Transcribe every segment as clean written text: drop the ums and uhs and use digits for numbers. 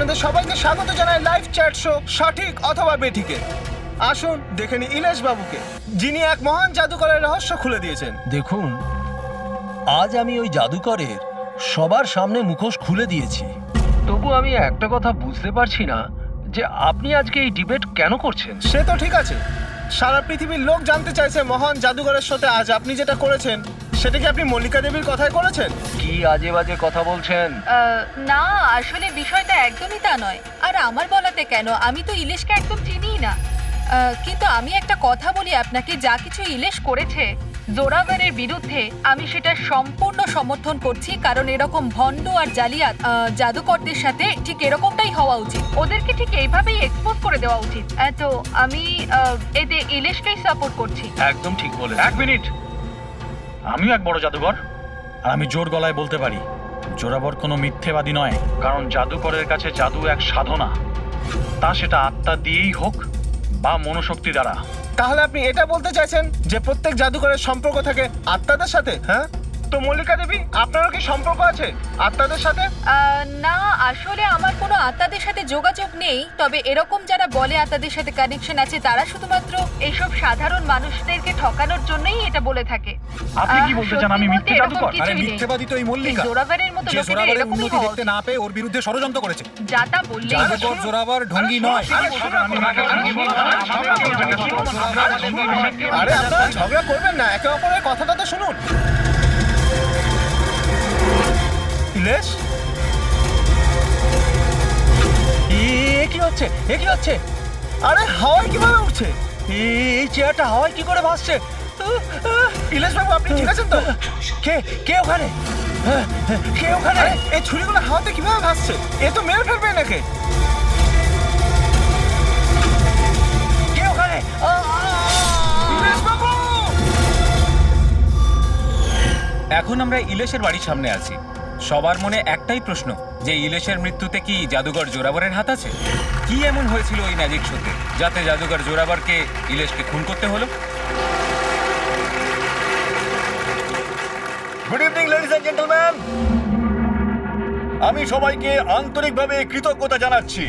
আপনাদের সবাইকে স্বাগত জানাই লাইভ চ্যাট শো সঠিক অথবা বেঠিকে। আসুন দেখে নি ইলেশ বাবুকে, যিনি এক মহান জাদুকরের রহস্য খুলে দিয়েছেন। দেখুন, আজ আমি ওই জাদুকরের সবার সামনে মুখোশ খুলে দিয়েছি। তবু আমি একটা কথা বুঝতে পারছি না যে আপনি আজকে এই ডিবেট কেন করছেন। সে তো ঠিক আছে, সারা পৃথিবীর লোক জানতে চাইছে মহান জাদুকরের সাথে আজ আপনি যেটা করেছেন সেটা কি আপনি মল্লিকা দেবীর কথায় করেছেন? কি আজে বাজে কথা বলছেন? না, আসলে বিষয়টা একদমই তা নয়। আর আমার বলাতে কেন, আমি তো ইলিশকে একদম চিনিই না। কিন্তু আমি একটা কথা বলি আপনাকে, যা কিছু ইলিশ করেছে জোরাভারের বিরুদ্ধে, আমি সেটা সম্পূর্ণ সমর্থন করছি। কারণ এরকম ভণ্ড আর জালিয়াত জাদুকরদের সাথে ঠিক এরকমটাই হওয়া উচিত, ওদেরকে ঠিক এইভাবেই এক্সপোজ করে দেওয়া উচিত। তো আমি এতে ইলিশকেই সাপোর্ট করছি। একদম ঠিক বলে। এক মিনিট, আমিও এক বড় জাদুকর, আর আমি জোর গলায় বলতে পারি জোরাবর কোনো মিথ্যেবাদী নয়। কারণ জাদুকরের কাছে জাদু এক সাধনা, তা সেটা আত্মা দিয়েই হোক বা মনোশক্তি দ্বারা। তাহলে আপনি এটা বলতে চাইছেন যে প্রত্যেক জাদুকরের সম্পর্ক থাকে আত্মাদের সাথে? হ্যাঁ, তো মল্লিকা দেবী আপনারও কি সম্পর্ক আছে আত্মাদের সাথে? না, আসলে আমার কোনো আত্মাদের সাথে যোগাযোগ নেই। তবে এরকম যারা বলে আত্মাদের সাথে কানেকশন আছে, তারা শুধুমাত্র এইসব সাধারণ মানুষদেরকে ঠকানোর জন্যই এটা বলে থাকে। আপনি কি বলতে চান আমি মিথ্যে জাদুকর? আরে মিথ্যেবাদী তো এই মল্লিকা, জোরাভারের মতো যে লোকেদের জোরাবারের এরকমই উন্নতি হওয়া দেখতে উচিত। না পেয়ে ওর বিরুদ্ধে ষড়যন্ত্র করেছে। যা তা বললেই জাদুকর জোরাবার ঢঙ্গি নয়। আরে আপনারা ঝগড়া করবেন না, একে অপরের কথাটা তো শুনুন। ইলেশ, কি হচ্ছে? এ কি হচ্ছে? আরে হাওয়ায় কিভাবে উঠছে? এই চেয়ারটা হাওয়ায় কি করে ভাসছে? ইলেশ বাবু আপনি ঠিক আছেন তো? কে কে ওখানে? কে ওখানে? আরে এই ছুরিগুলো হাওয়াতে কিভাবে ভাসছে? এ তো মেরে ফেলবে নাকি? কে ওখানে? ইলেশ বাবু! এখন আমরা ইলেশের বাড়ির সামনে আছি। সবার মনে একটাই প্রশ্ন, যে ইলেশের মৃত্যুতে কি জাদুকর জোরাবরের হাত আছে? কি এমন হয়েছিল ওই ম্যাজিক শোতে যাতে জাদুকর জোরাবরকে ইলেশকে খুন করতে হলো? Good evening ladies and gentleman, আমি সবাইকে আন্তরিকভাবে কৃতজ্ঞতা জানাচ্ছি।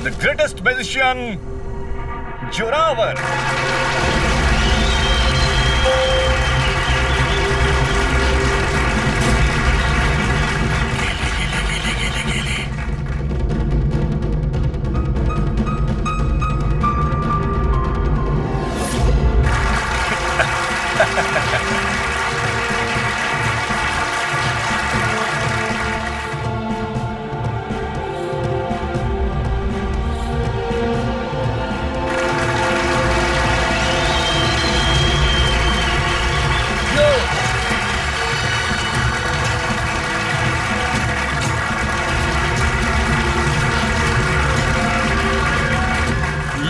The greatest magician Zorawar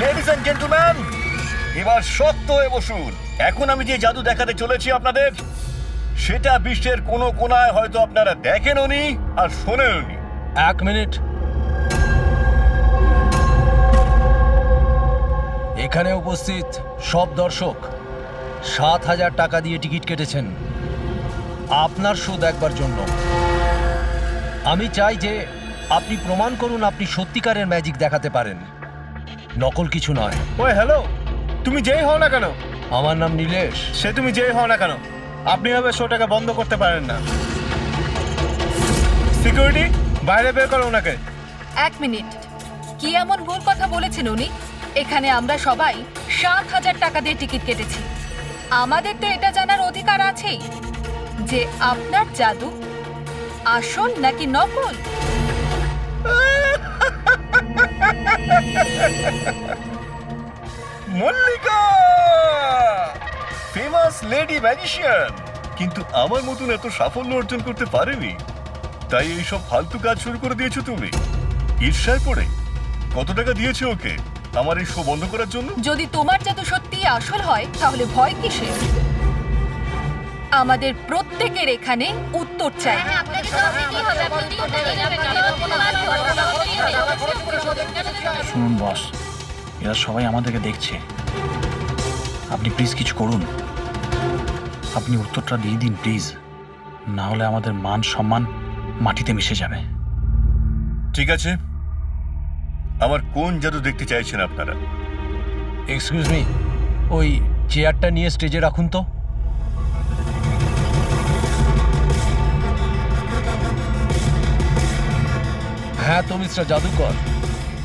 ladies and gentleman, এবার শক্ত হয়ে বসুন। এখন আমি যে জাদু দেখাতে চলেছি আপনাদের, সেটা বিশ্বের কোনো কোনায় হয়তো আপনারা দেখেনওনি আর শোনেনওনি। এক মিনিট, এখানে উপস্থিত সব দর্শক ৭,০০০ টাকা দিয়ে টিকিট কেটেছেন আপনার শো দেখবার জন্য। আমি চাই যে আপনি প্রমাণ করুন আপনি সত্যিকারের ম্যাজিক দেখাতে পারেন, নকল কিছু নয়। ওই হ্যালো, তুমি যেই হও না কেন, আমার নাম নীলেশ। সে তুমি যেই হও না কেন, আপনি এভাবে শোটাকে বন্ধ করতে পারেন না। সিকিউরিটি, বাইরে বের করো ওনাকে। এক মিনিট, কি এমন ভুল কথা বলেছেন উনি? এখানে আমরা সবাই ৭,০০০ টাকা দিয়ে টিকিট কেটেছি। আমাদের তো এটা জানার অধিকার আছেই যে আপনার জাদু আসল নাকি নকল। মল্লিকা, ফেমাস লেডি ম্যাজিশিয়ান, কিন্তু আমার মতন এত সাফল্য অর্জন করতে পারেনি। তাই এইসব ফালতু কাজ শুরু করে দিয়েছো তুমি ঈর্ষায় পড়ে। কত টাকা দিয়েছো ওকে আমার এই শো বন্ধ করার জন্য? যদি তোমার জাদু সত্যিই আসল হয় তাহলে ভয় কিসের? আমাদের প্রত্যেকের এখানে উত্তর চাই। শুনুন বস, এরা সবাই আমাদেরকে দেখছে, আপনি প্লিজ কিছু করুন। আপনি উত্তরটা দিয়ে দিন প্লিজ, না হলে আমাদের মান সম্মান মাটিতে মিশে যাবে। ঠিক আছে, আমার কোন জাদু দেখতে চাইছেন আপনারা? এক্সকিউজ মি, ওই চেয়ারটা নিয়ে স্টেজে রাখুন তো। হ্যাঁ তো মিস্টার জাদুকর,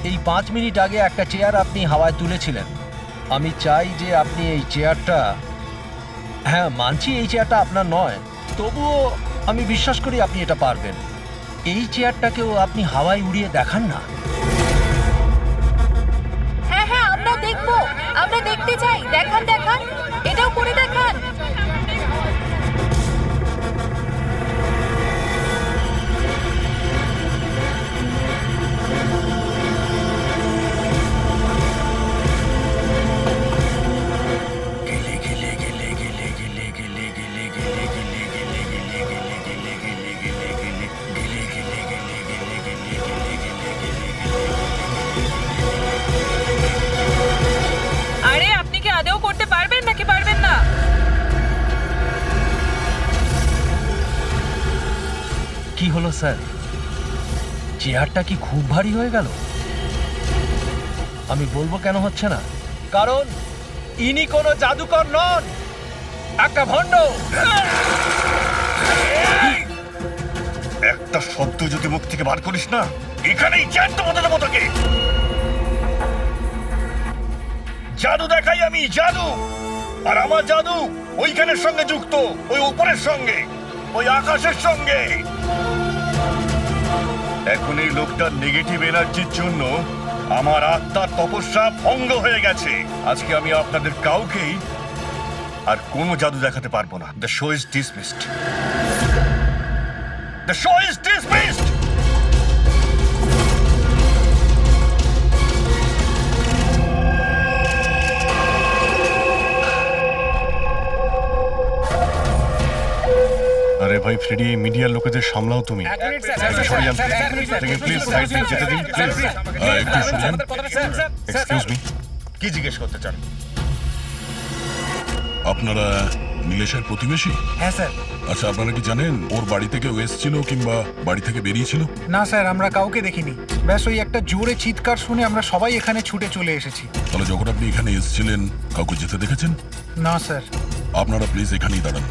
এই 5 মিনিট আগে একটা চেয়ার আপনি হাওয়ায় তুলেছিলেন। আমি চাই যে আপনি এই চেয়ারটা, হ্যাঁ মানছি এই চেয়ারটা আপনার নয়, তবুও আমি বিশ্বাস করি আপনি এটা পারবেন। এই চেয়ারটাকেও আপনি হাওয়ায় উড়িয়ে দেখান না। হ্যাঁ হ্যাঁ, আমরা দেখবো, আমরা দেখতে চাই। দেখান দেখান, এটাও করে দেখান। আরে আপনি কি আদৌ করতে পারবেন নাকি পারবেন না? কি হলো স্যার, চেয়ারটা কি খুব ভারী হয়ে গেল? আমি বলবো কেন হচ্ছে না, কারণ ইনি কোনো জাদুকর নন, একটা ভণ্ড। একটা শব্দ যদি মুখ থেকে বার করিস না, এখানেই জ্যান্ত বদলে দেবো তোকে। জাদু দেখাই আমি, জাদু। আর আমার জাদু ওইখানের সঙ্গে যুক্ত, ওই উপরের সঙ্গে, ওই আকাশের সঙ্গে। এখন এই লোকটার নেগেটিভ এনার্জির জন্য আমার আত্মার তপস্যা ভঙ্গ হয়ে গেছে। আজকে আমি আপনাদের কাউকেই আর কোনো জাদু দেখাতে পারবো না। The show is dismissed. The show is dismissed. আরে ভাই ফ্রেডি, এই মিডিয়ার লোকেদের সামলাও তুমি। সরি, প্লিজ সাইড দিন, যেতে দিন প্লিজ। একটু শুনুন। এক্সকিউজ মি, কি জিজ্ঞেস করতে চান? আপনারা নীলেশের প্রতিবেশী? হ্যাঁ স্যার। আচ্ছা, আপনারা কি জানেন ওর বাড়ি থেকে ও এসেছিল কিংবা বাড়ি থেকে বেরিয়েছিল? না স্যার, আমরা কাউকে দেখিনি। ব্যাস ওই একটা জোরে চিৎকার শুনে আমরা সবাই এখানে ছুটে চলে এসেছি। তাহলে যখন আপনি এখানে এসেছিলেন কাউকে যেতে দেখেছেন? না স্যার। আপনারা প্লিজ এখানেই দাঁড়ান।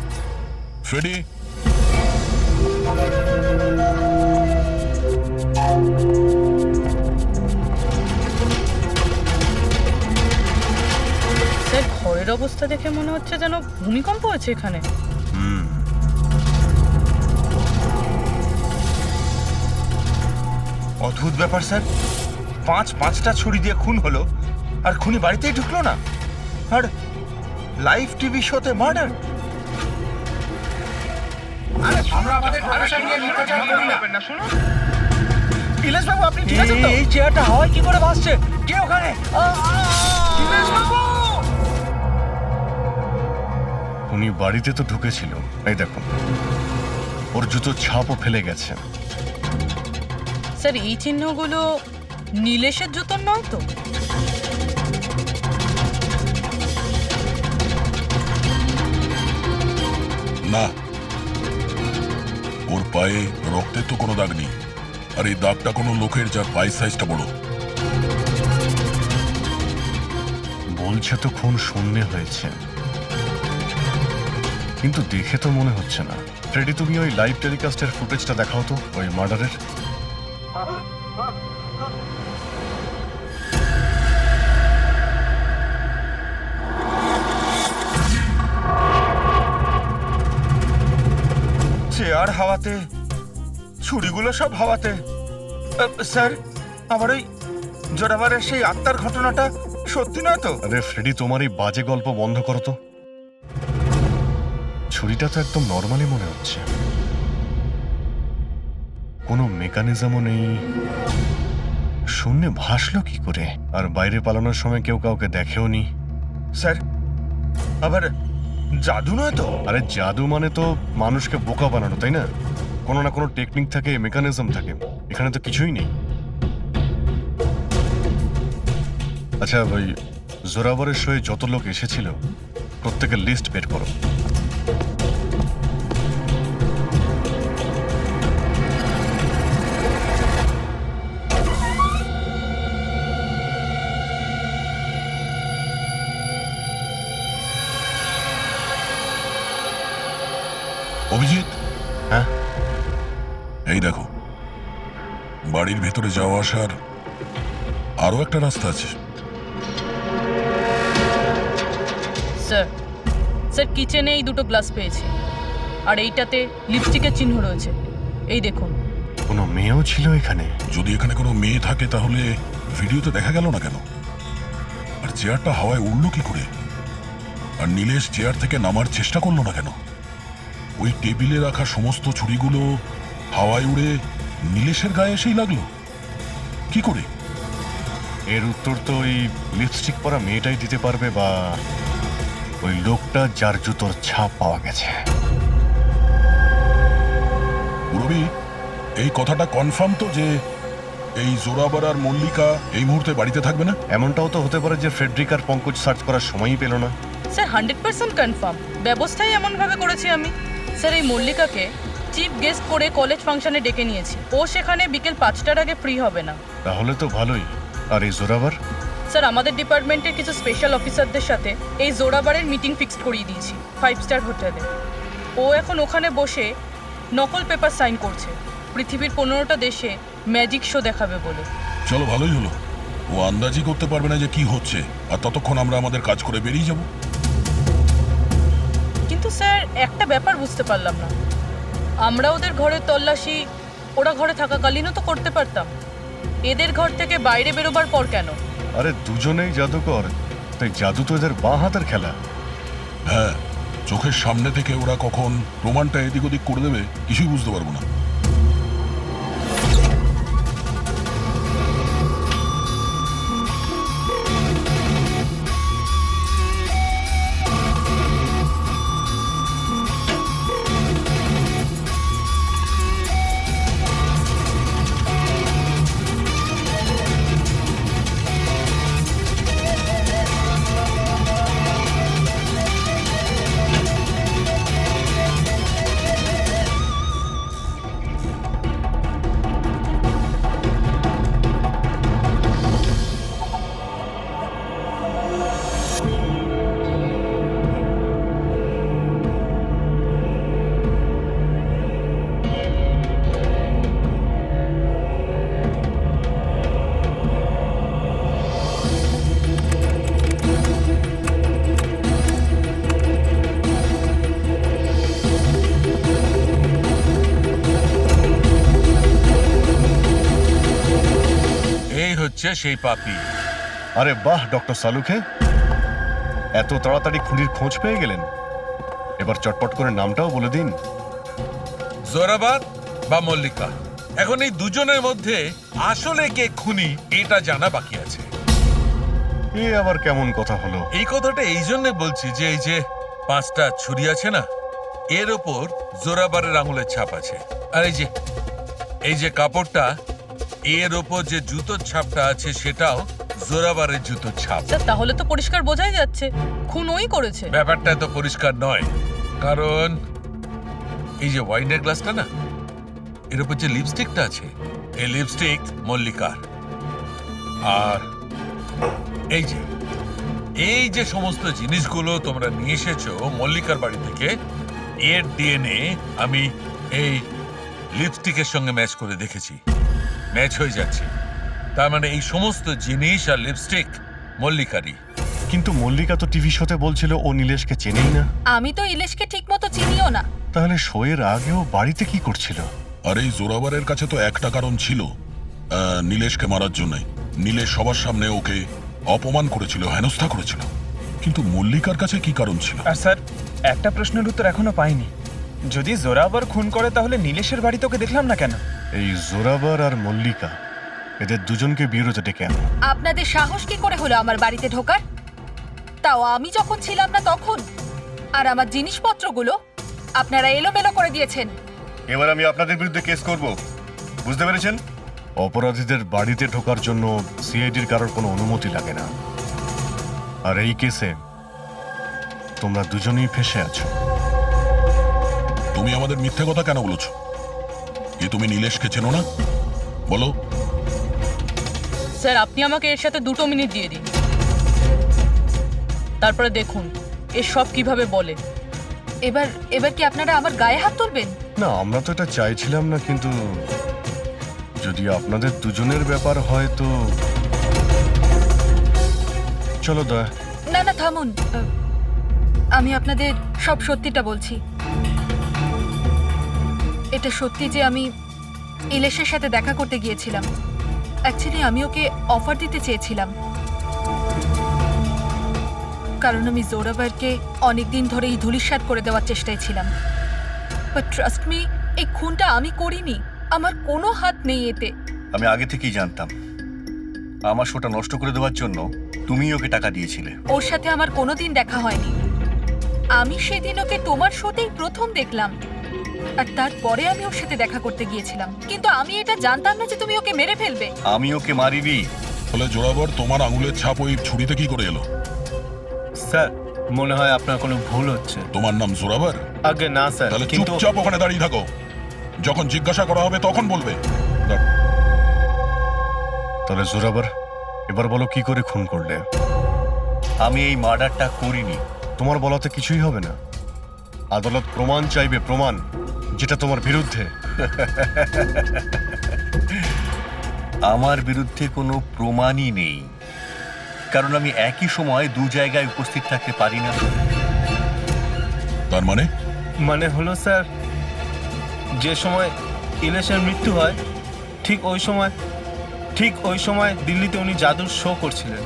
ফ্রেডি, স্যার, ঘরের অবস্থা দেখে মনে হচ্ছে যেন ভূমিকম্প আছে এখানে। অদ্ভুত ব্যাপার স্যার, পাঁচটা ছুরি দিয়ে খুন হলো আর খুনি বাড়িতেই ঢুকলো না। আর লাইভ টিভি শোতে মার্ডার। ইলেশ বাবু, আপনি ঠিক আছেন তো? এই চেয়ারটা হাওয়ায় কি করে ভাসছে? কে ওখানে? উনি বাড়িতে তো ঢুকেছিল, এই দেখুন ওর জুতোর ছাপও ফেলে গেছে। স্যার, এই চিহ্নগুলো নীলেশের জুতোর নয় তো? না, ওর পায়ে রক্তের তো কোনো দাগ নেই। আর এই দাগটা কোনো লোকের যার পায়ের সাইজটা বড়। বলছে তো খুন শূন্যে হয়েছে, কিন্তু দেখে তো মনে হচ্ছে না। ফ্রেডি, তুমি ওই লাইভ টেলিকাস্টের ফুটেজটা দেখাও তো ওই মার্ডারের। চেয়ার হাওয়াতে, ছুরিগুলো সব হাওয়াতে। স্যার, আমার ওই জোরাবারের সেই আত্মার ঘটনাটা সত্যি নয় তো? আরে ফ্রেডি, তোমার এই বাজে গল্প বন্ধ করো তো। ছুরিটা তো একদম নর্মালি মনে হচ্ছে, কোনো মেকানিজমও নেই। শূন্যে ভাসলো কি করে? আর বাইরে পালানোর সময় কেউ কাউকে দেখেও নি। স্যার, আবার জাদু নয় তো? আরে জাদু মানে তো মানুষকে বোকা বানানো, তাই না? কোনো না কোনো টেকনিক থাকে, মেকানিজম থাকে। এখানে তো কিছুই নেই। আচ্ছা, ওই জোরাবরের শোয়ে যত লোক এসেছিল প্রত্যেকের লিস্ট বের করো। অভিজিৎ, হ্যাঁ? এই দেখো, বাড়ির ভেতরে যাওয়া আসার আরো একটা রাস্তা আছে। স্যার স্যার কিচেনে এই দুটো গ্লাস পেয়েছি, আর এইটাতে লিপস্টিকের চিহ্ন রয়েছে। এই দেখুন। কোনো মেয়েও ছিল এখানে? যদি এখানে কোনো মেয়ে থাকে তাহলে ভিডিওতে দেখা গেল না কেন? আর চেয়ারটা হাওয়ায় উড়লো কি করে? আর নীলেশ চেয়ার থেকে নামার চেষ্টা করলো না কেন? ওই টেবিলে রাখা সমস্ত ছুরিগুলো হাওয়ায় উড়ে নীলেশের গায়ে এসেই লাগলো কি করে? এর উত্তর তো ওই লিপস্টিক পরা মেয়েটাই দিতে পারবে, বা ওই লোকটা যার জুতোর ছাপ পাওয়া গেছে। রবি, এই কথাটা কনফার্ম তো যে এই জোরাবার আর মল্লিকা এই মুহূর্তে বাড়িতে থাকবে না? এমনটাও তো হতে পারে যে ফ্রেডরিক আর পঙ্কজ সার্চ করার সময়ই পেল না। Sir 100% confirm. ব্যবস্থাই এমনভাবে করেছি আমি। স্যার এই মল্লিকাকে চিফ গেস্ট করে কলেজ ফাংশনে ডেকে নিয়েছি। ও সেখানে বিকেল 5টার আগে ফ্রি হবে না। তাহলে তো ভালোই। আর এই জোরাবার? স্যার আমাদের ডিপার্টমেন্টের কিছু স্পেশাল অফিসারদের সাথে এই জোরাবারের মিটিং ফিক্সড করিয়ে দিয়েছি 5 স্টার হোটেলে। ও এখন ওখানে বসে নকল পেপার সাইন করছে পৃথিবীর 15টা দেশে ম্যাজিক শো দেখাবে বলে। চলো, ভালোই হলো। ও আন্দাজই করতে পারবে না যে কি হচ্ছে, আর ততক্ষণ আমরা আমাদের কাজ করে বেরিয়ে যাব। কিন্তু স্যার একটা ব্যাপার বুঝতে পারলাম না, আমরা ওদের ঘরের তল্লাশি ওরা ঘরে থাকাকালীনও তো করতে পারতাম। এদের ঘর থেকে বাইরে বেরোবার পর কেন? আরে দুজনেই জাদুকর, তাই জাদু তো এদের বাঁ হাতের খেলা। হ্যাঁ, চোখের সামনে থেকে ওরা কখন প্রমাণটা এদিক ওদিক করে দেবে কিছুই বুঝতে পারবো না। সেই পাপি। আরে বাহ ডক্টর সালুখে, এত তাড়াতাড়ি খুনির খোঁজ পেয়ে গেলেন। এবার চটপট করে নামটাও বলে দিন। জোরাবার বা মল্লিকা, এখন এই দুজনের মধ্যে আসলে কে খুনি এটা জানা বাকি আছে। এ আবার কেমন কথা হলো? এই কথাটা এই জন্য বলছি যে এই যে 5টা ছুরি আছে না, এর ওপর জোরাবারের আঙুলের ছাপ আছে। আর এই যে কাপড়টা, এর ওপর যে জুতোর ছাপটা আছে সেটাও জোরাবারের জুতোর ছাপ। স্যার তাহলে তো পরিষ্কার বোঝাই যাচ্ছে খুন ওই করেছে। ব্যাপারটা তো পরিষ্কার নয়, কারণ এই যে ওয়াইনের গ্লাসটা না, এর উপর যে লিপস্টিকটা আছে, এই লিপস্টিক মল্লিকার। আর এই যে সমস্ত জিনিসগুলো তোমরা নিয়ে এসেছো মল্লিকার বাড়ি থেকে, এর ডিএনএ আমি এই লিপস্টিকের সঙ্গে ম্যাচ করে দেখেছি, ম্যাচ হয়ে যাচ্ছে। তার মানে এই সমস্ত জিনিস আর লিপস্টিক মল্লিকারই। কিন্তু মল্লিকা তো টিভি শোতে বলছিল ও নীলেশকে চেনেই না। আমি তো ইলেশকে ঠিক মতো চিনিও না। তাহলে শোয়ের আগেও বাড়িতে কি করছিল? আর এই জোরাবারের কাছে তো একটা কারণ ছিল, নীলেশকে মারার জন্য। নীলেশ সবার সামনে ওকে অপমান করেছিল, হেনস্থা করেছিল। কিন্তু মল্লিকার কাছে কি কারণ ছিল? আর স্যার একটা প্রশ্নের উত্তর এখনো পাইনি, যদি জোরাবার খুন করে তাহলে নীলেশের বাড়ি তোকে দেখলাম না কেন? এই জোরাবার আর মল্লিকা এদের দুজনকে বিরোধে ডেকে আনো। আপনাদের সাহস কি করে হলো আমার বাড়িতে ঢোকার? তাও আমি যখন ছিলাম না তখন। আর আমার জিনিসপত্রগুলো আপনারা এলোমেলো করে দিয়েছেন। এবার আমি আপনাদের বিরুদ্ধে কেস করব, বুঝতে পেরেছেন? অপরাধীদের বাড়িতে ঢোকার জন্য সিআইডির কারোর কোনো অনুমতি লাগে না। আর এই কেসে তোমরা দুজনেই ফেঁসে আছো। তুমি আমাদের মিথ্যে কথা কেন বলেছ? এ তুমি নীলেশকে চেনো না? বলো। স্যার আপনি আমাকে এর সাথে 2 মিনিট দিয়ে দিন, তারপরে দেখুন এর সব কিভাবে বলে। এবার এবার কি আপনারা আমার গায়ে হাত তুলবেন? না, আমরা তো এটা চাইছিলাম না, কিন্তু যদি আপনাদের দুজনের ব্যাপার হয় তো চলো দয়া। না না থামুন, আমি আপনাদের সব সত্যিটা বলছি। এটা সত্যি যে আমি ইলেশের সাথে দেখা করতে গিয়েছিলাম। অ্যাকচুয়ালি আমি ওকে অফার দিতে চেয়েছিলাম, কারণ আমি জোরাভারকে অনেকদিন ধরে এই ধূলিসাৎ করে দেওয়ার চেষ্টায় ছিলাম। বাট ট্রাস্ট মি, এই খুনটা আমি করিনি, আমার কোনো হাত নেই এতে। আমি আগে থেকেই জানতাম আমার শোটা নষ্ট করে দেওয়ার জন্য তুমি ওকে টাকা দিয়েছিলে। ওর সাথে আমার কোনোদিন দেখা হয়নি। আমি সেদিন ওকে তোমার শোতেই প্রথম দেখলাম, আর তারপরে আমি ওর সাথে দেখা করতে গিয়েছিলাম। কিন্তু আমি এটা জানতাম না যে তুমি ওকে মেরে ফেলবে। আমি ওকে মারিনি। ফলে জোরাবর তোমার আঙুলের ছাপ ওই ছুরিতে কি করে এলো? স্যার, মনে হয় আপনার কোনো ভুল হচ্ছে। তোমার নাম জোরাবর? আগে না স্যার, তাহলে কিন্তু চুপচাপ ওখানে দাঁড়িয়ে থাকো, যখন জিজ্ঞাসা করা হবে তখন বলবে। তাহলে জোরাবর, এবার বলো কি করে খুন করলে? আমি এই মার্ডারটা করিনি। তোমার বলাতে কিছুই হবে না। আদালত প্রমাণ চাইবে, প্রমাণ যেটা তোমার বিরুদ্ধে। আমার বিরুদ্ধে কোনো প্রমাণই নেই, কারণ আমি একই সময় দু জায়গায় উপস্থিত থাকতে পারি না। তার মানে? মানে হলো স্যার, যে সময় ইলেশের মৃত্যু হয় ঠিক ওই সময় দিল্লিতে উনি জাদুর শো করছিলেন।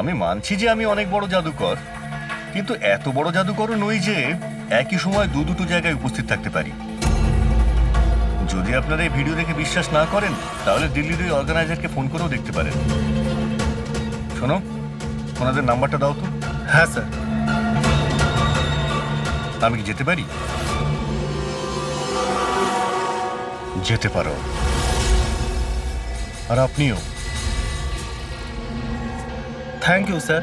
আমি মানছি যে আমি অনেক বড় জাদুকর, কিন্তু এত বড় জাদুকরও নই যে একই সময় দুটো জায়গায় উপস্থিত থাকতে পারি। যদি আপনারা এই ভিডিও দেখে বিশ্বাস না করেন, তাহলে দিল্লির ওই অর্গানাইজারকে ফোন করেও দেখতে পারেন। শোনো, ওনাদের নাম্বারটা দাও তো। হ্যাঁ স্যার। আমি কি যেতে পারি? যেতে পারো। আর আপনিও। Thank you sir.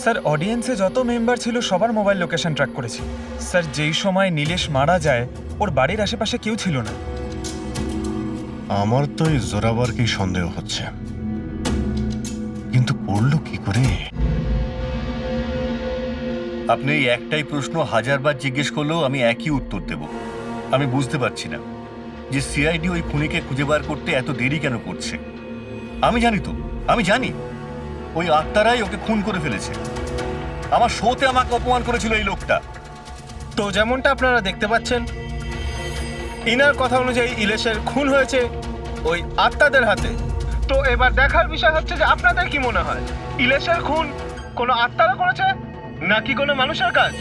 স্যার, অডিয়েন্সে যত মেম্বার ছিল সবার মোবাইল লোকেশন ট্র্যাক করেছি। স্যার, যেই সময় নীলেশ মারা যায় ওর বাড়ির আশেপাশে কেউ ছিল না। আমার তো এই জোরাবারকেই সন্দেহ হচ্ছে, কিন্তু করলো কি করে? আপনি এই একটাই প্রশ্ন হাজারবার জিজ্ঞেস করলেও আমি একই উত্তর দেব। আমি বুঝতে পারছি না যে সিআইডি ওই খুনিকে খুঁজে বার করতে এত দেরি কেন করছে। আমি জানি ওই আত্মারাই ওকে খুন করে ফেলেছে। আমার শোতে আমাকে অপমান করেছিল এই লোকটা। তো যেমনটা আপনারা দেখতে পাচ্ছেন, ইনার কথা অনুযায়ী ইলেশের খুন হয়েছে ওই আত্মাদের হাতে। তো এবার দেখার বিষয় হচ্ছে যে আপনাদের কি মনে হয়, ইলেশের খুন কোনো আত্মারা করেছে নাকি কোনো মানুষের কাজ?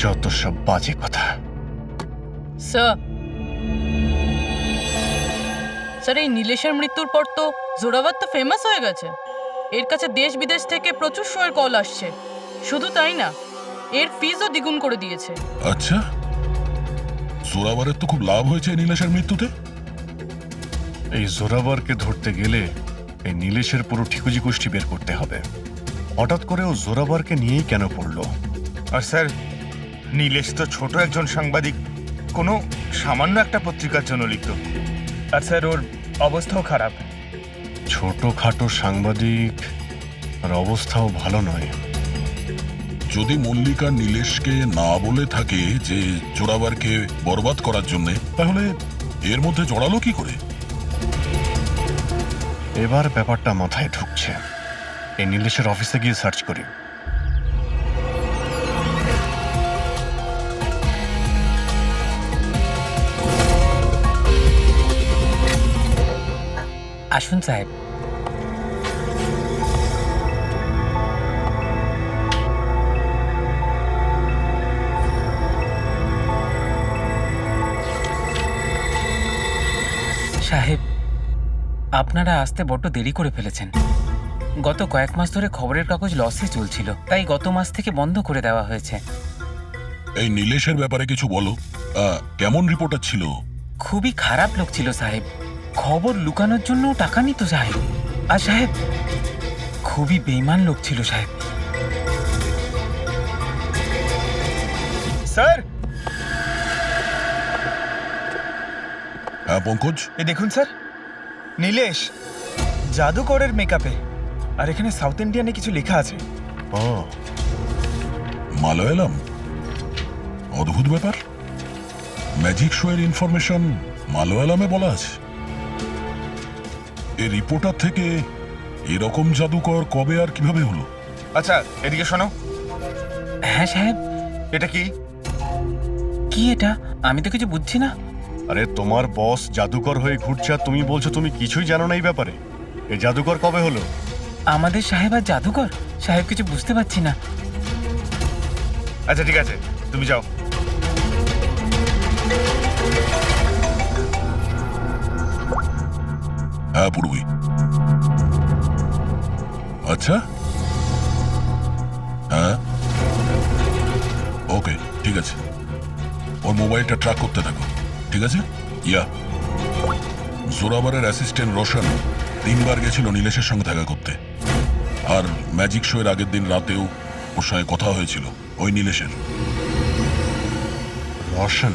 যত সব বাজে কথা। স্যার, এই নীলেশের মৃত্যুর পর তো জোরাভার তো ফেমাস হয়ে গেছে। এর কাছে দেশ বিদেশ থেকে প্রচুর শোয়ের কল আসছে। শুধু তাই না, এর ফিজও দ্বিগুণ করে দিয়েছে। আচ্ছা, জোরাবরের তো খুব লাভ হয়েছে নীলেশের মৃত্যুতে। এই জোরাবরকে ধরতে গেলে এই নীলেশের পুরো ঠিকুজি গোষ্ঠী বের করতে হবে। হঠাৎ করে ও জোরাবরকে নিয়েই কেন পড়লো? আর স্যার, নীলেশ তো ছোট একজন সাংবাদিক, কোনো সামান্য একটা পত্রিকার জন্য লিখত। আর স্যার, ওর অবস্থাও খারাপ। ছোটখাটো সাংবাদিক, আর অবস্থাও ভালো নয়। যদি মল্লিকা নীলেশকে না বলে থাকে যে জোরাবরকে বরবাদ করার জন্য, তাহলে এর মধ্যে জড়ালো কি করে? এবার ব্যাপারটা মাথায় ঢুকছে। এই নীলেশের অফিসে গিয়ে সার্চ করি। আসুন সাহেব। সাহেব, আপনারা আসতে বড্ড দেরি করে ফেলেছেন। গত কয়েক মাস ধরে খবরের কাগজ লসে চলছিল, তাই গত মাস থেকে বন্ধ করে দেওয়া হয়েছে। এই নীলেশের ব্যাপারে কিছু বলো। কেমন রিপোর্টার ছিল? খুবই খারাপ লোক ছিল সাহেব। খবর লুকানোর জন্য টাকা নিত সাহেব। আর সাহেব, খুবই বেইমান লোক ছিল সাহেব। স্যার, হ্যাঁ পঙ্কজ, এই দেখুন স্যার, নীলেশ জাদুকরের মেকআপে, আর এখানে সাউথ ইন্ডিয়ানে কিছু লেখা আছে। ও মালয়ালাম, অদ্ভুত ব্যাপার। ম্যাজিক শো এর ইনফরমেশন মালয়ালামে বলা আছে। এই রিপোর্টার থেকে এরকম জাদুকর কবে আর কিভাবে হলো? আচ্ছা এদিকে শোনো, হ্যাঁ সাহেব, এটা কি? কি এটা? আমি তো কিছু বুঝছি না। আরে তোমার বস জাদুকর হয়ে ঘুরছে আর তুমি বলছো তুমি কিছুই জানো না এই ব্যাপারে। এই জাদুকর কবে হলো? আমাদের সাহেব আর জাদুকর? সাহেব কিছু বুঝতে পারছি না। আচ্ছা ঠিক আছে, তুমি যাও। হ্যাঁ পূর্বী। আচ্ছা, হ্যাঁ ওকে, ঠিক আছে। ওর মোবাইলটা ট্র্যাক করতে থাকো, ঠিক আছে? ইয়া, জোরাবারের অ্যাসিস্ট্যান্ট রোশন 3 বার গেছিল নীলেশের সঙ্গে দেখা করতে, আর ম্যাজিক শো এর আগের দিন রাতেও ওর সঙ্গে কথা হয়েছিল ওই নীলেশের। রোশন?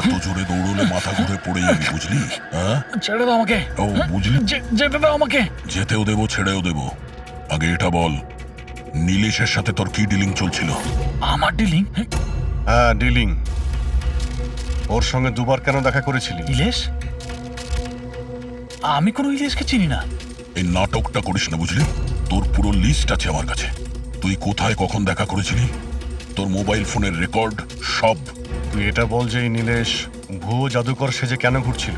এত জোরে দৌড়লে মাথা ঘুরে পড়ে যাবি, বুঝলি? হ্যাঁ, ছেড়ে দাও আমাকে। ও বুঝলি, যেতে দাও আমাকে। যেতেও দেবো ছেড়েও দেবো। আগে এটা বল, নীলেশের সাথে তোর কি ডিলিং চলছিল? আমার ডিলিং? হ্যাঁ ডিলিং। ওর সঙ্গে 2 বার কেন দেখা করেছিলি? ইলেশ? আমি কোনো ইলেশকে চিনি না। এই নাটকটা করিস না, বুঝলি? তোর পুরো লিস্ট আছে আমার কাছে। তুই কোথায় কখন দেখা করেছিলি, তোর মোবাইল ফোনের রেকর্ড সব। তুই এটা বল যে এই নীলেশ ভুয়ো জাদুকর সেজে কেন ঘুরছিল?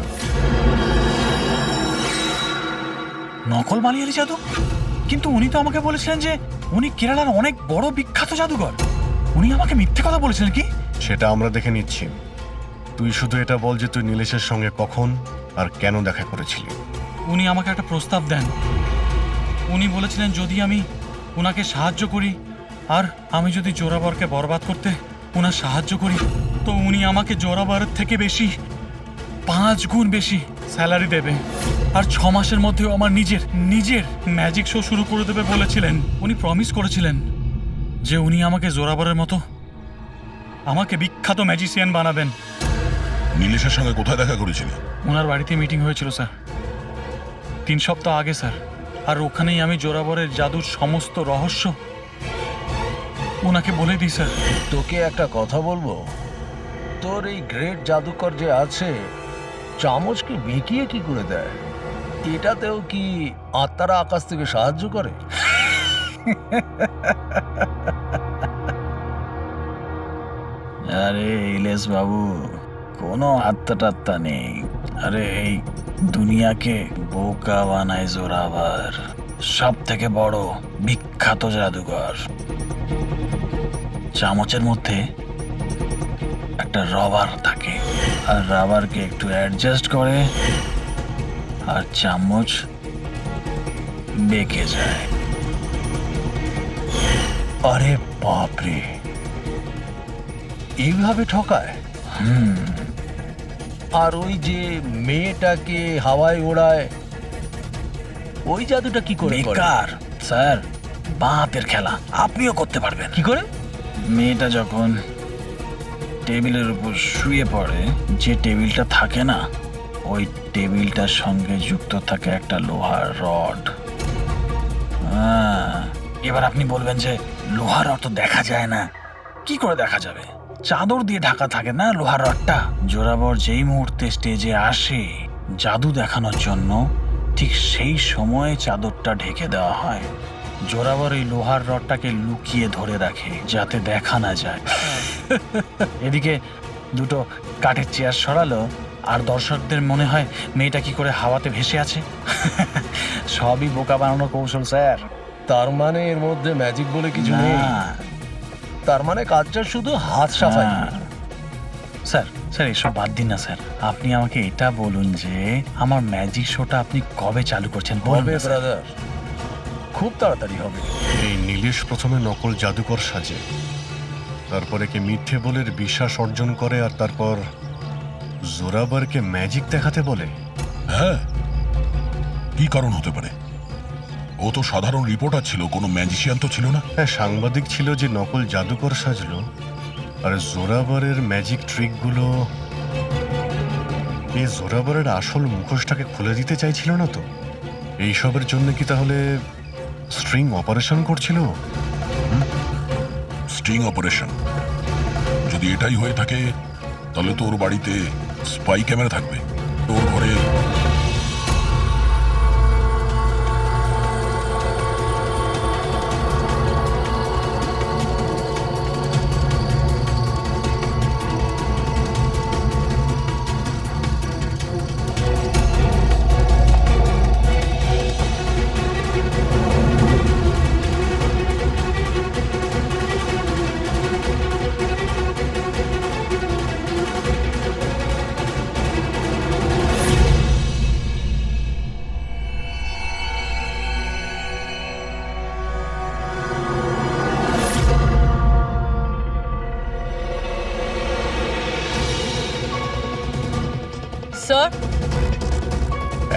নকল মালিয়ালি জাদু? কিন্তু উনি তো আমাকে বলেছিলেন যে উনি কেরালার অনেক বড় বিখ্যাত জাদুকর। উনি আমাকে মিথ্যে কথা বলেছিলেন কি? সেটা আমরা দেখে নিচ্ছি। তুই শুধু এটা বল যে তুই নীলেশের সঙ্গে কখন আর কেন দেখা করেছিলি। উনি আমাকে একটা প্রস্তাব দেন। উনি বলেছিলেন যদি আমি ওনাকে সাহায্য করি, আর আমি যদি জোরাবরকে বরবাদ করতে ওনার সাহায্য করি, তো উনি আমাকে জোরাবরের থেকে বেশি 5 গুণ বেশি স্যালারি দেবে, আর 6 মাসের মধ্যেও আমার নিজের ম্যাজিক শো শুরু করে দেবে বলেছিলেন। উনি প্রমিস করেছিলেন যে উনি আমাকে জোরাবরের মতো আমাকে বিখ্যাত ম্যাজিশিয়ান বানাবেন। নীলেশের সঙ্গে কোথায় দেখা করেছিলি? ওনার বাড়িতে মিটিং হয়েছিল স্যার, 3 সপ্তাহ আগে স্যার। আর ওখানেই আমি জোরাবরের জাদুর সমস্ত রহস্য ওনাকে বলে দিই স্যার। তোকে একটা কথা বলবো, তোর এই গ্রেট জাদুকর যে আছে, চামচকে বেঁকিয়ে কি করে দেয়? এটাতেও কি আত্মারা আকাশ থেকে সাহায্য করে? আরে ইলেশ বাবু, কোনো আত্মা টাত্তা নেই। আরে এই দুনিয়াকে বোকা বানায় জোরাবার, সব থেকে বড় বিখ্যাত জাদুকর। চামচের মধ্যে একটা রবার থাকে, আর রাবারকে একটু অ্যাডজাস্ট করে আর চামচ বেঁকে যায়। আরে বাপরে, এইভাবে ঠকায়? আর ওই যে মেয়েটাকে হাওয়ায় ওড়ায়, ওই জাদুটা কি করে করে? বেকার স্যার, বাপের খেলা। আপনিও করতে পারবেন। কি করে? মেয়েটা যখন টেবিলের উপর শুয়ে পড়ে, যে টেবিলটা থাকে না, ওই টেবিলটার সঙ্গে যুক্ত থাকে একটা লোহার রড। এবার আপনি বলবেন যে লোহার রড তো দেখা যায় না। কি করে দেখা যাবে? চাদর দিয়ে ঢাকা থাকে না লোহার রডটা। জোরাবর যেই মুহূর্তে স্টেজে আসে জাদু দেখানোর জন্য, ঠিক সেই সময়ে চাদরটা ঢেকে দেওয়া হয়। জোরাবর এই লোহার রডটাকে লুকিয়ে ধরে রাখে যাতে দেখা না যায়। এদিকে দুটো কাঠের চেয়ার সরালো আর দর্শকদের মনে হয় মেয়েটা কি করে হাওয়াতে ভেসে আছে। সবই বোকা বানানোর কৌশল স্যার। তার মানে এর মধ্যে ম্যাজিক বলে কিছু নেই। না। তার মানে কাজটা শুধু হাত সাফাই। স্যার স্যার এসব বাদ দিন না স্যার, আপনি আমাকে এটা বলুন যে আমার ম্যাজিক শোটা আপনি কবে চালু করছেন? হবে বলবে ব্রাদার, খুব তাড়াতাড়ি হবে। এই নীলেশ প্রথমে নকল জাদুকর সাজে, তারপরে কি মিথ্যে বলের বিশ্বাস অর্জন করে, আর তারপর জোরাবারকে ম্যাজিক দেখাতে বলে। হ্যাঁ, কি কারণ হতে পারে? ও তো সাধারণ রিপোর্টার ছিল, কোনো ম্যাজিশিয়ান তো ছিল না। হ্যাঁ, সাংবাদিক ছিল যে নকল জাদুকর সাজলো, আর জোরাবারের ম্যাজিক ট্রিকগুলো এই জোরাবারের আসল মুখোশটাকে খুলে দিতে চাইছিল না তো? এইসবের জন্য কি তাহলে স্ট্রিং অপারেশন করছিল? স্টিং অপারেশন যদি এটাই হয়ে থাকে, তাহলে তো ওর বাড়িতে স্পাই ক্যামেরা থাকবে। তোর ঘরে স্যার,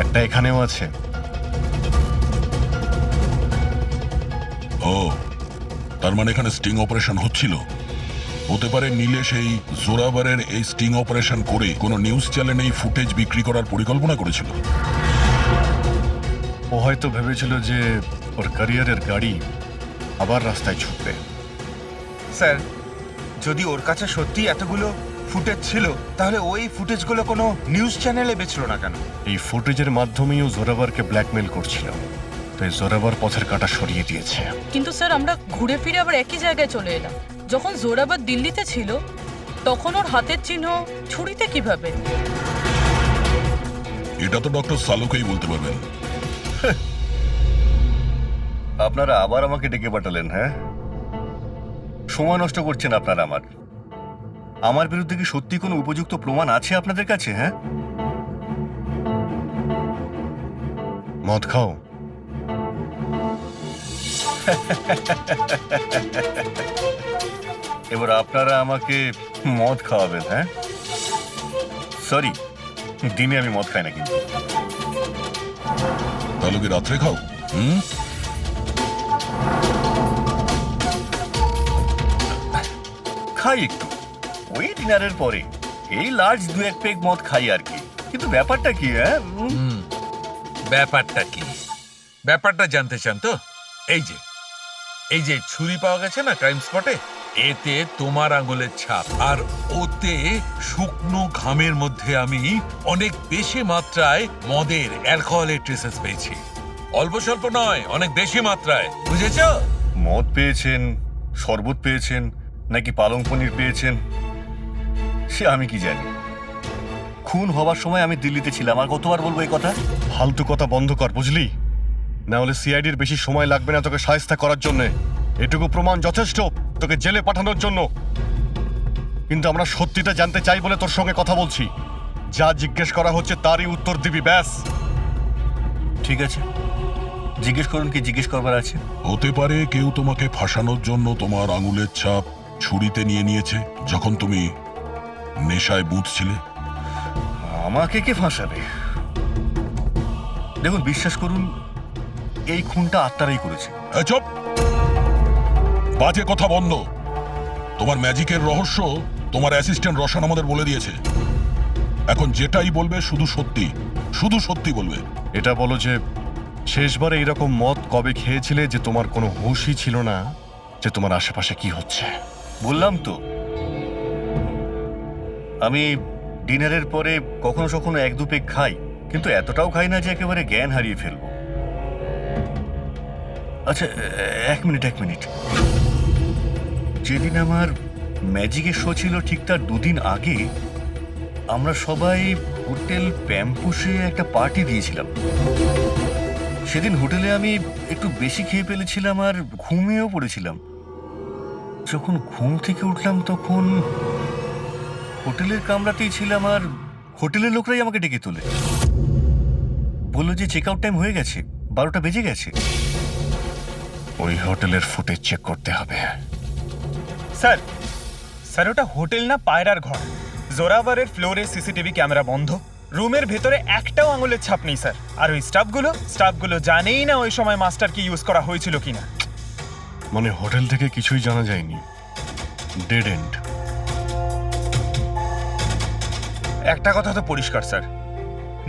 একটা এখানেও আছে। ও, তার মানে এখানে স্টিং অপারেশন হচ্ছিল। হতে পারে নীলেশ এই জোরাবারের এই স্টিং অপারেশন করে কোনো নিউজ চ্যানেলে এই ফুটেজ বিক্রি করার পরিকল্পনা করেছিল। ও হয়তো ভেবেছিল যে ওর ক্যারিয়ারের গাড়ি আবার রাস্তায় ছুটবে। স্যার, যদি ওর কাছে সত্যি এতগুলো ফুটেজ ছিল, তাহলে ওই ফুটেজগুলো কোনো নিউজ চ্যানেলে বেচল না কেন? এই ফুটেজের মাধ্যমেই ও জোরাবারকে ব্ল্যাকমেল করছিল, তাই জোরাবার পথের কাঁটা সরিয়ে দিয়েছে। কিন্তু স্যার আমরা ঘুরে ফিরে আবার একই জায়গায় চলে এলাম। যখন জোরাবার দিল্লিতে ছিল তখন ওর হাতের চিহ্ন ছুরিতে কিভাবে? এটা তো ডক্টর সালুকেই বলতে পারবেন। আপনারা আবার আমাকে ডেকে পাঠালেন? হ্যাঁ, সময় নষ্ট করছেন আপনারা। আমার বিরুদ্ধে কি সত্যি কোনো উপযুক্ত প্রমাণ আছে আপনাদের কাছে? হ্যাঁ, মদ খাও। এবার আপনারা আমাকে মদ খাওয়াবেন? হ্যাঁ, সরি, দিনে আমি মদ খাই না। কিন্তু তাহলে কি রাত্রে খাও? খাই একটু, ওই ডিনারের পরে এই লার্জ 2-1 পেগ মদ খাই আর কি। কিন্তু ব্যাপারটা কি? হ্যাঁ, ব্যাপারটা কি? ব্যাপারটা জানতে চান তো? এই যে ছুরি পাওয়া গেছে না ক্রাইম স্পটে, এতে তোমার আঙুলের ছাপ, আর ওতে শুকনো ঘামের মধ্যে আমি অনেক বেশি মাত্রায় মদের, অ্যালকোহলের ট্রেসেস পেয়েছি। অল্প স্বল্প নয়, অনেক বেশি মাত্রায়, বুঝেছো? মদ পেয়েছেন, শরবত পেয়েছেন, নাকি পালং পনির পেয়েছেন সে আমি কি জানি। খুন হবার সময় আমি দিল্লিতে ছিলাম। আর কতবার বলবো এই কথা? ফালতু কথা বন্ধ কর, বুঝলি? না হলে সিআইডির বেশি সময় লাগবে না তোকে শায়েস্তা করার জন্য। এটুকু প্রমাণ যথেষ্ট তোকে জেলে পাঠানোর জন্য। কিন্তু আমরা সত্যিটা জানতে চাই বলে তোর সঙ্গে কথা বলছি। যা জিজ্ঞেস করা হচ্ছে তারই উত্তর দিবি, ব্যাস। ঠিক আছে, জিজ্ঞেস করুন, কি জিজ্ঞেস করবার আছে। হতে পারে কেউ তোমাকে ফাঁসানোর জন্য তোমার আঙুলের ছাপ ছুরিতে নিয়ে নিয়েছে যখন তুমি নেশায় বুঝছিলে। আমাকে কে ফাঁসাবে? দেখুন, বিশ্বাস করুন, এই খুনটা আত্মারাই করেছে। চুপ, বাজে কথা বন্ধ। তোমার ম্যাজিকের রহস্য তোমার অ্যাসিস্ট্যান্ট রশন আমাদের বলে দিয়েছে। এখন যেটাই বলবে শুধু সত্যি বলবে। এটা বলো যে শেষবারে এইরকম মদ কবে খেয়েছিলে যে তোমার কোনো হুঁশই ছিল না যে তোমার আশেপাশে কি হচ্ছে? বললাম তো, আমি ডিনারের পরে কখনো কখনো এক দু পেগ খাই, কিন্তু এতটাও খাই না যে একেবারে জ্ঞান হারিয়ে ফেলবো। আচ্ছা, এক মিনিট। যেদিন আমার ম্যাজিকের শো ছিল ঠিক তার 2 দিন আগে আমরা সবাই হোটেল প্যাম্পুসে একটা পার্টি দিয়েছিলাম। সেদিন হোটেলে আমি একটু বেশি খেয়ে ফেলেছিলাম আর ঘুমিয়েও পড়েছিলাম। যখন ঘুম থেকে উঠলাম তখন হোটেলের কামরাতেই ছিলাম আর হোটেলের লোকরাই আমাকে ডেকে তোলে, বললো যে চেক আউট টাইম হয়ে গেছে, 12টা বেজে গেছে। ওই হোটেলের ফুটেজ চেক করতে হবে। স্যার ওটা হোটেল না পায়রার ঘর। জোরাভারের ফ্লোরে সিসিটিভি ক্যামেরা বন্ধ, রুমের ভেতরে একটাও আঙুলের ছাপ নেই স্যার। আর ওই স্টাফগুলো জানেই না ওই সময় মাস্টারকে ইউজ করা হয়েছিল কিনা। মানে হোটেল থেকে কিছুই জানা যায়নি, ডেড এন্ড। একটা কথা তো পরিষ্কার স্যার,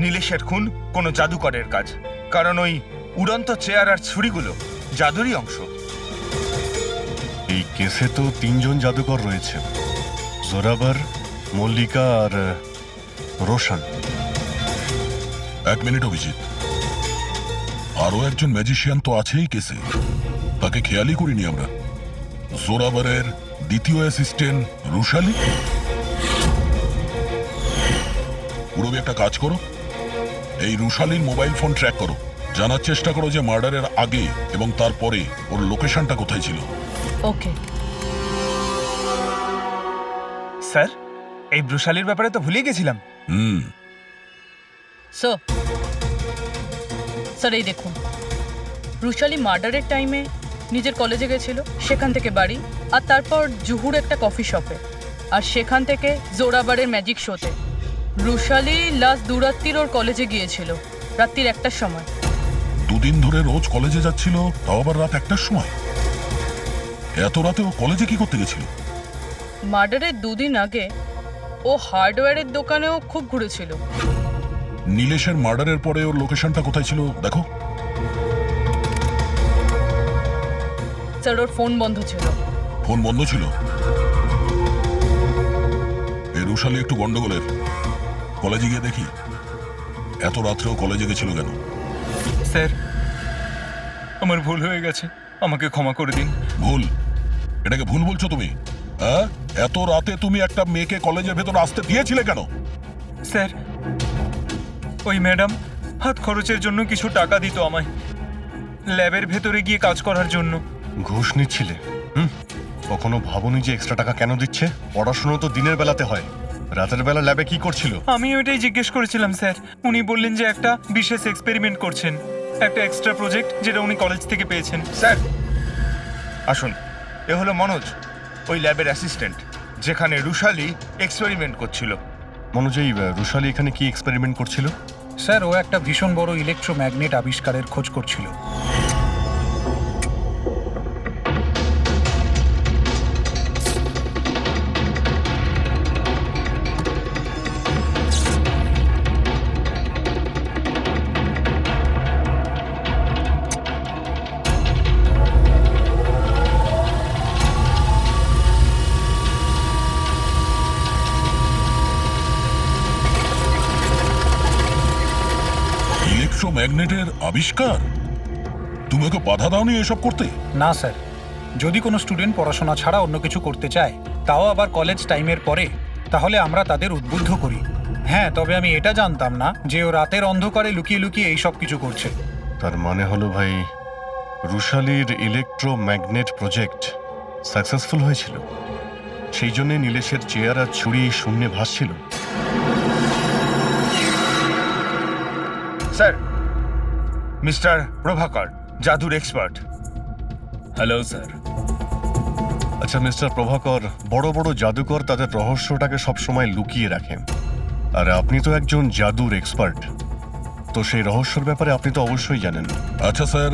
নীলেশের খুন কোনো জাদুকরের কাজ, কারণ ওই উড়ন্ত চেয়ার আর ছুরিগুলো জাদুরই অংশ। এই কেসে তো 3 জন জাদুকর রয়েছে, জোরাবার, মল্লিকা আর রোশন। 1 মিনিট অভিজিৎ, আরো একজন ম্যাজিশিয়ান তো আছেই কেসে, তাকে খেয়ালই করিনি আমরা। জোরাবারের দ্বিতীয় অ্যাসিস্ট্যান্ট রুশালি। পুরবি একটা কাজ করো, এই রুশালির মোবাইল ফোন ট্র্যাক করো, জানার চেষ্টা করো যে মার্ডারের আগে এবং তারপরে ওর লোকেশনটা কোথায় ছিল। ওকে স্যার, এই ব্রুশালির ব্যাপারে তো ভুলে গেছিলাম। স্যার এই দেখুন, রুশালি মার্ডারের টাইমে নিজের কলেজে গেছিল, সেখান থেকে বাড়ি, আর তারপর জুহুর একটা কফি শপে, আর সেখান থেকে জোরাবারের ম্যাজিক শোতে। রুশালি লাস্ট 2 রাত্রির ওর কলেজে গিয়েছিল, রাত্রির 1টার সময়। 2 দিন ধরে রোজ কলেজে যাচ্ছিল, তাও আবার রাত 1টার সময়। এত রাতে ও কলেজে কি করতে গেছিল? মার্ডারের 2 দিন আগে ও হার্ডওয়্যারের দোকানেও খুব ঘুরেছিল। নীলেশের মার্ডারের পরে ওর লোকেশনটা কোথায় ছিল দেখো। স্যার ওর ফোন বন্ধ ছিল। ফোন বন্ধ ছিল? এই রুশালি একটু গন্ডগোলের, কলেজে গিয়ে দেখি। এত রাত্রেও কলেজে গেছিল কেন? স্যার আমার ভুল হয়ে গেছে, আমাকে ক্ষমা করে দিন। ভুল? এটাকে ভুল বলছো তুমি? হ্যাঁ, এত রাতে তুমি একটা মেয়েকে কলেজের ভেতর আসতে দিয়েছিলে কেন? স্যার ওই ম্যাডাম হাত খরচের জন্য কিছু টাকা দিত আমায়, ল্যাবের ভেতরে গিয়ে কাজ করার জন্য। ঘুষ নিচ্ছিলে? কখনো ভাবনি যে এক্সট্রা টাকা কেন দিচ্ছে? পড়াশোনা তো দিনের বেলাতে হয়, রাতের বেলা ল্যাবে কি করছিল? আমি ওইটাই জিজ্ঞেস করেছিলাম স্যার। উনি বললেন যে একটা বিশেষ এক্সপেরিমেন্ট করছেন, একটা এক্সট্রা প্রজেক্ট যেটা উনি কলেজ থেকে পেয়েছেন। স্যার আসুন, এ হলো মনোজ, ওই ল্যাবের অ্যাসিস্ট্যান্ট, যেখানে রুশালি এক্সপেরিমেন্ট করছিল। মনোজ, এই রুশালি এখানে কি এক্সপেরিমেন্ট করছিল? স্যার ও একটা ভীষণ বড় ইলেকট্রোম্যাগনেট আবিষ্কারের খোঁজ করছিল। ইলেকট্রোম্যাগনেটের আবিষ্কার? তুমি ওকে বাধা দাওনি এসব করতে? না স্যার, যদি কোনো স্টুডেন্ট পড়াশোনা ছাড়া অন্য কিছু করতে চায়, তাও আবার কলেজ টাইমের পরে, তাহলে আমরা তাদের উদ্বুদ্ধ করি। হ্যাঁ, তবে আমি এটা জানতাম না যে ও রাতের অন্ধকারে লুকিয়ে লুকিয়ে এই সব কিছু করছে। তার মানে হলো ভাই, রুশালির ইলেকট্রোম্যাগনেট প্রজেক্ট সাকসেসফুল হয়েছিল, সেই জন্য নীলেশের চেয়ার আর ছুরি শূন্যে ভাসছিল। স্যার, মিস্টার প্রভাকর, জাদুর এক্সপার্ট। Hello sir. আচ্ছা মিস্টার প্রভাকর, বড় বড় জাদুকর তাদের রহস্যটাকে সবসময় লুকিয়ে রাখেন, আর আপনি তো একজন জাদুর এক্সপার্ট, তো সেই রহস্যের ব্যাপারে আপনি তো অবশ্যই জানেন। আচ্ছা স্যার,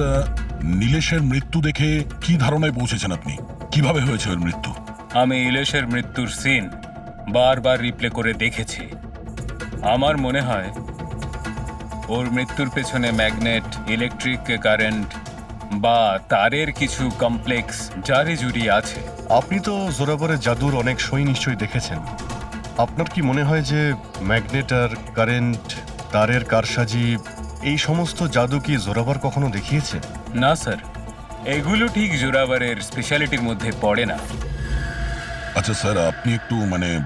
নীলেশের মৃত্যু দেখে কি ধারণায় পৌঁছেছেন আপনি? কিভাবে হয়েছে ওর মৃত্যু? আমি ইলেশের মৃত্যুর সিন বারবার রিপ্লে করে দেখেছি। আমার মনে হয় ওর মৃত্যুর পেছনে ম্যাগনেট, ইলেকট্রিক কারেন্ট বা তারের কিছু কমপ্লেক্স জারি জুড়ি আছে। আপনি তো জোরাবরের জাদুর অনেক শোই নিশ্চয়ই দেখেছেন। আপনার কি মনে হয় যে ম্যাগনেট আর কারেন্ট, তারের কারসাজি, এই সমস্ত জাদু কি জোরাবার কখনো দেখিয়েছে? না স্যার, এগুলো ঠিক জোরাবারের স্পেশালিটির মধ্যে পড়ে না। আচ্ছা স্যার, আপনি একটু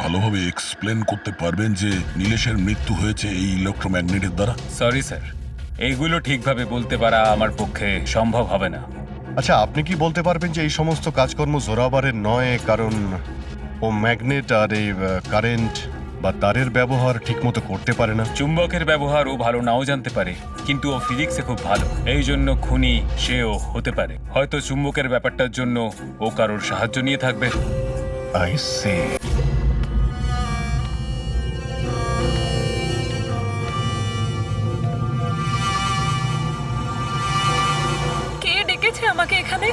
ভালোভাবে এক্সপ্লেন করতে পারবেন যে নীলেশের মৃত্যু হয়েছে এই ইলেকট্রোম্যাগনেটের দ্বারা? সরি স্যার, এইগুলো ঠিকভাবে বলতে পারা আমার পক্ষে সম্ভব হবে না। আচ্ছা, আপনি কি বলতে পারবেন যে এই সমস্ত কাজকর্ম জোরাবারের নয়, কারণ ও ম্যাগনেট আর এই কারেন্ট বা তারের ব্যবহার ঠিকমতো করতে পারে না? চুম্বকের ব্যবহার ও ভালো নাও জানতে পারে, কিন্তু ও ফিজিক্সে খুব ভালো, এই জন্য খুনি সেও হতে পারে। হয়তো চুম্বকের ব্যাপারটার জন্য ও কারোর সাহায্য নিয়ে থাকবে। I say. কে ডেকেছে আমাকে এখানে?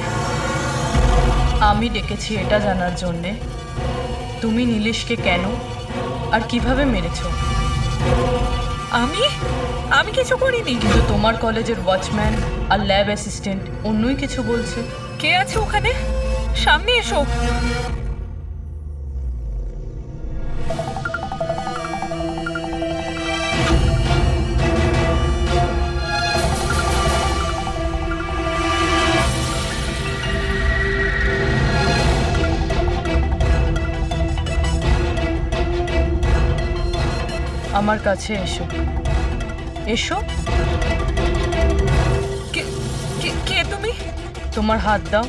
আমি ডেকেছি এটা জানার জন্যে তুমি নীলেশকে কেন আর কিভাবে মেরেছো। আমি কিছু করিনি। কিন্তু তোমার কলেজের ওয়াচম্যান আর ল্যাব অ্যাসিস্ট্যান্ট অন্যই কিছু বলছে। কে আছে ওখানে? সামনে এসো। আমার কাছে এসো, এসো। কে তুমি? তোমার হাত দাও।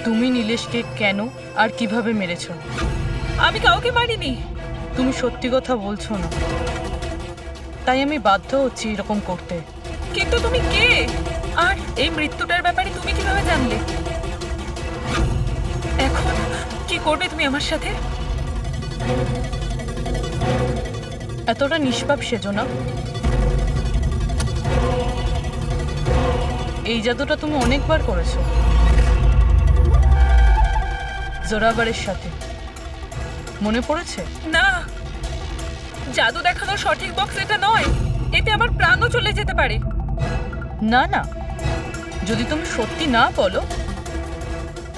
তুমি নীলেশকে কেন আর কিভাবে মেরেছো? আমি কাউকে মারিনি। তুমি সত্যি কথা বলছো না, তাই আমি বাধ্য হচ্ছি এরকম করতে। কিন্তু তুমি কে? আর এই মৃত্যুটার ব্যাপারে তুমি কিভাবে জানলে? এখন কি করবে তুমি আমার সাথে? এতটা নিষ্পাপ সেজো না। এই জাদুটা তুমি অনেকবার করেছো জোরাবারের সাথে, মনে পড়েছে? না, জাদু দেখানোর সঠিক বক্স এটা নয়। এতে আমার প্রাণও চলে যেতে পারে। না না, যদি তুমি সত্যি না বলো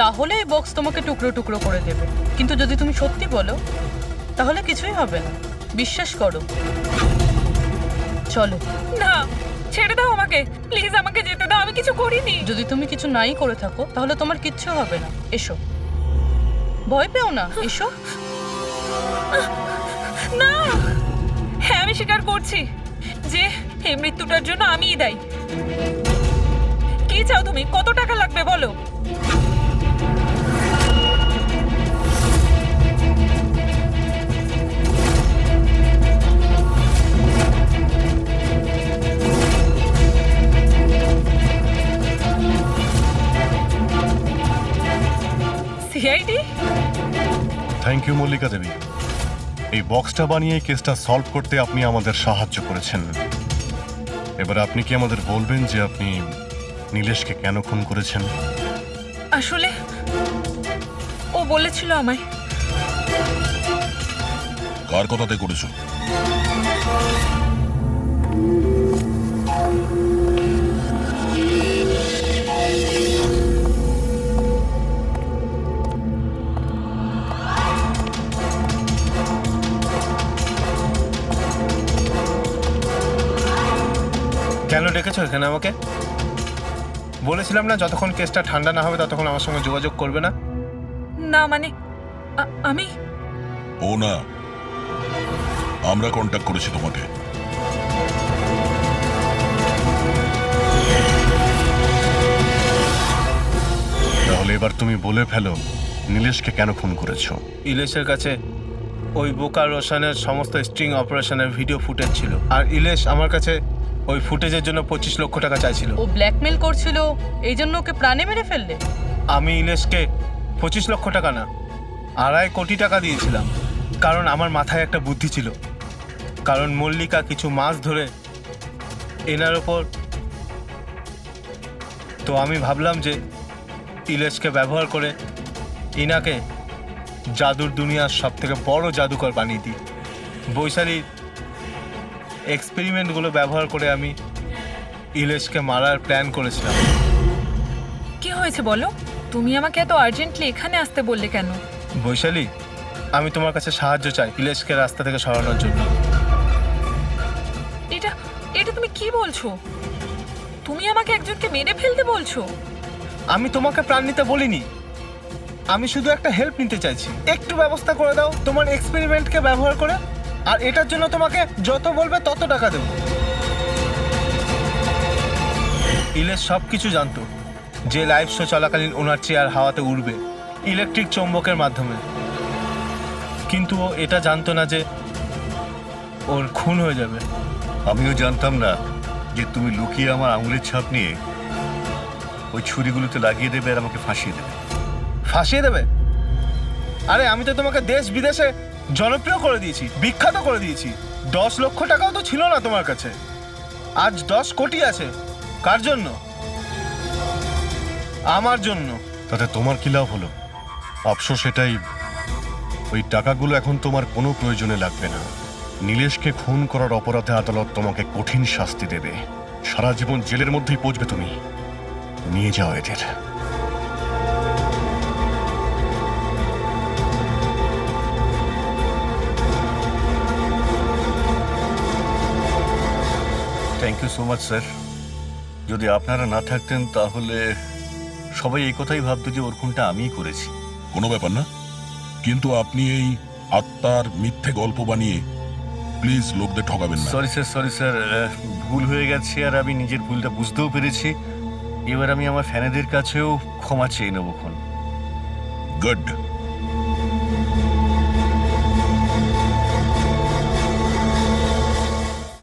তাহলে এই বক্স তোমাকে টুকরো টুকরো করে দেবে, কিন্তু যদি তুমি সত্যি বলো তাহলে কিছুই হবে না। বিশ্বাস করো। চলো। না, ছেড়ে দাও আমাকে প্লিজ, আমাকে যেতে দাও। আমি কিছু করিনি। যদি তুমি কিছু নাই করে থাকো তাহলে তোমার কিচ্ছু হবে না। এসো, ভয় পেও না, এসো। না, হ্যাঁ আমি স্বীকার করছি যে এই মৃত্যুটার জন্য আমিই দায়ী। কি চাও তুমি? কত টাকা লাগবে বলো? সিআইডি? থ্যাংক ইউ মল্লিকা দেবী। এই বক্সটা বানিয়ে কেসটা সলভ করতে আপনি আমাদের সাহায্য করেছেন। এবার আপনি কি আমাদের বলবেন যে আপনি নীলেশকে কেন খুন করেছেন? আসলে ও বলেছিল আমায়। কার কথাতে করেছো? কেন ডেকেছো এখানে আমাকে? বলেছিলাম না যতক্ষণ কেসটা ঠান্ডা না হবে ততক্ষণ আমার সঙ্গে যোগাযোগ করবে না। না মানে আমি ও না, আমরা কন্ট্যাক্ট করেছি তোমাকে। তাহলে এবার তুমি বলে ফেলো নীলেশকে কেন খুন করেছো? ইলেশের কাছে ওই বোকা রোশনের সমস্ত স্ট্রিং অপারেশনের ভিডিও ফুটেজ ছিল, আর ইলেশ আমার কাছে ওই ফুটেজের জন্য 25 লক্ষ টাকা চাইছিল। ও ব্ল্যাকমেল করছিল, এই জন্য ওকে প্রাণে মেরে ফেললে? আমি ইলেশকে 25 লক্ষ টাকা না, 2.5 কোটি টাকা দিয়েছিলাম, কারণ আমার মাথায় একটা বুদ্ধি ছিল। কারণ মল্লিকা কিছু মাস ধরে এনার ওপর, তো আমি ভাবলাম যে ইলেশকে ব্যবহার করে ইনাকে জাদুর দুনিয়ার সব থেকে বড় জাদুকর বানিয়ে দিই। বৈশালীর এক্সপেরিমেন্টগুলো ব্যবহার করে আমি ইলেশকে মারার প্ল্যান করেছিলাম। কি হয়েছে বলো? তুমি আমাকে এত আর্জেন্টলি এখানে আসতে বললে কেন? বৈশালী, আমি তোমার কাছে সাহায্য চাই ইলেশকে রাস্তা থেকে সরানোর জন্য। এটা এটা তুমি কি বলছো? তুমি আমাকে একজনকে মেরে ফেলতে বলছো? আমি তোমাকে প্রাণ নিতে বলিনি, আমি শুধু একটা হেল্প নিতে চাইছি। একটু ব্যবস্থা করে দাও তোমার এক্সপেরিমেন্টকে ব্যবহার করে, আর এটার জন্য তোমাকে যত বলবে তত টাকা দেবো। ইলেশ সব কিছু জানতো যে লাইভ শো চলাকালীন ওনার চেয়ার হাওয়াতে উড়বে ইলেকট্রিক চৌম্বকের মাধ্যমে, কিন্তু ও এটা জানতো না যে ওর খুন হয়ে যাবে। আমিও জানতাম না যে তুমি লুকিয়ে আমার আঙুলের ছাপ নিয়ে ওই ছুরিগুলোতে লাগিয়ে দেবে আর আমাকে ফাঁসিয়ে দেবে। ফাঁসিয়ে দেবে? আরে আমি তো তোমাকে দেশ বিদেশে জনপ্রিয় করে দিয়েছি, বিখ্যাত করে দিয়েছি। 10 লক্ষ টাকাও তো ছিল না তোমার কাছে, আজ 10 কোটি আছে। কার জন্য? আমার জন্য। তাতে তোমার কি লাভ হলো? আফসোস এটাই, ওই টাকাগুলো এখন তোমার কোনো প্রয়োজনে লাগবে না। নীলেশকে খুন করার অপরাধে আদালত তোমাকে কঠিন শাস্তি দেবে, সারা জীবন জেলের মধ্যেই পচবে তুমি। নিয়ে যাও এদের। Thank you so much sir. যদি আপনারা না থাকতেন তাহলে সবাই এই কথাই ভাবতো যে ওর খুনটা আমিই করেছি। কোনো ব্যাপার না, কিন্তু আপনি এই আত্মার মিথ্যে গল্প বানিয়ে প্লিজ লোকদের ঠকাবেন না। সরি স্যার, ভুল হয়ে গেছে আর আমি নিজের ভুলটা বুঝতেও পেরেছি। এবার আমি আমার ফ্যানেদের কাছেও ক্ষমা চেয়ে নেবো। গুড।